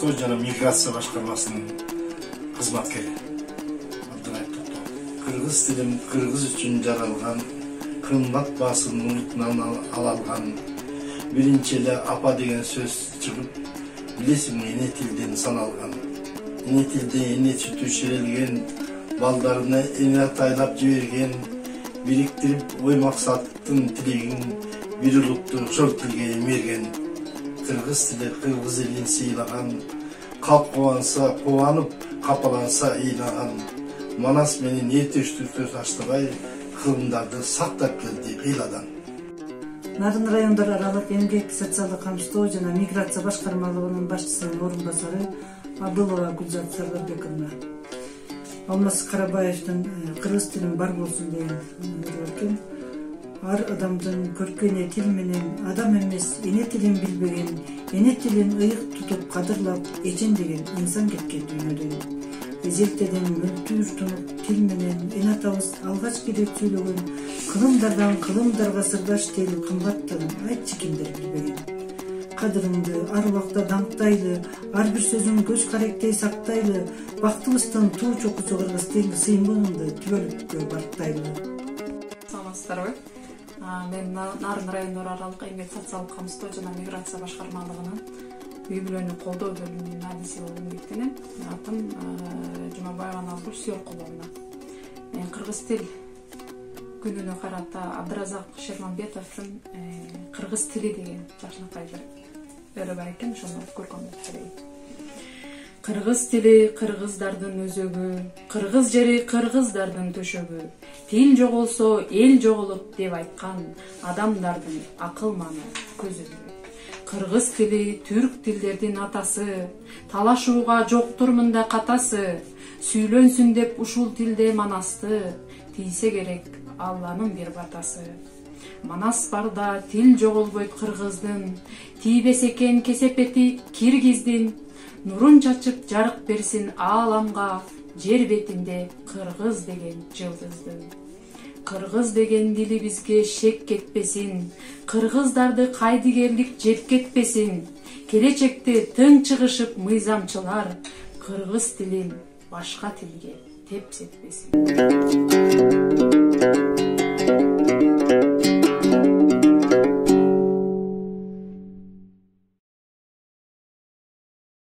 Камсыздоо жана миграция башкармасынын кызматкери. Кыргыз тилин кыргыз үчүн жаралган, кымбат баасынын муртунан ала алган. Биринчи эле апа деген сөз чыгып, билесиңби, эне тилден саналган. Эне тилде эне сүтү ширелген, балдарына эне атайлап жиберген, бириктирип ой максаттын тилегин бир улутту ошол тилге эмерген. Кыргыз тили кыргыз элин сыйлаган, калп кубанса кубанып, капаланса ыйлаган. Манас менен этештүктө таштабай, кылымдарды сактап келди кыйладан. Нарын райондар аралык эмгек социалдык камсыздоо жана миграция башкармалыгынын башчысынын орун басары Абдулова Гүлзат Сардарбековна. Алмаз Карабаевдин кыргыз тилин бар болсун деген экен. Ар адамдын көркөйнө тил менен адам эмес, эне тилин билбеген, эне тилин ыйык тутуп кадырлап, эжендеген инсан кеткен дүйнөдөн. Эзелтеден мөлтүр тунук тил менен эне атабыз алгач келип сүйлөгөн кылымдардан кылымдарга сырдаш тил кымбаттын айтчы кимдер билбеген. Кадырыңды ар убакта даңктайлы, ар бир сөзүн көз каректей сактайлы, бактыбыздын туу чокусу кыргыз тил сыймыгыңды түбөлүккө барктайлы. Саламатсыздарбы? Мен Нарын райондор аралык эмгек социалдык камсыздоо жана миграция башкармалыгынын үй-бүлөнү колдоо бөлүмүнүн адиси болуп эмгектенем. Атым Жумабаева Назгүл Сүйөкуловна. Мен кыргыз тил күнүнө карата Абдыразак Шерманбетовдун кыргыз тили деген жакшынакай өрө бар экен, ошону көргөндү берейин. Кыргыз тили кыргыздардын өзөгү, кыргыз жери кыргыздардын төшөгү. Тил жоголсо эл жоголот деп айткан адамдардын акылманы көзүбү. Кыргыз тили түрк тилдердин атасы, талашууга жоктур мында катасы. Сүйлөнсүн деп ушул тилде манасты, тийсе керек Алланын бир батасы. Манас барда тил жоголбойт кыргыздын, тийбес экен кесепети киргиздин. Нурун чачып жарык берсин ааламга, жер бетинде кыргыз деген жылдыздын. Кыргыз деген дили бизге шек кетпесин, кыргыздарды кайдыгерлик жеп кетпесин. Келечекте тың чыгышып мыйзамчылар, кыргыз тилин башка тилге тепсетпесин.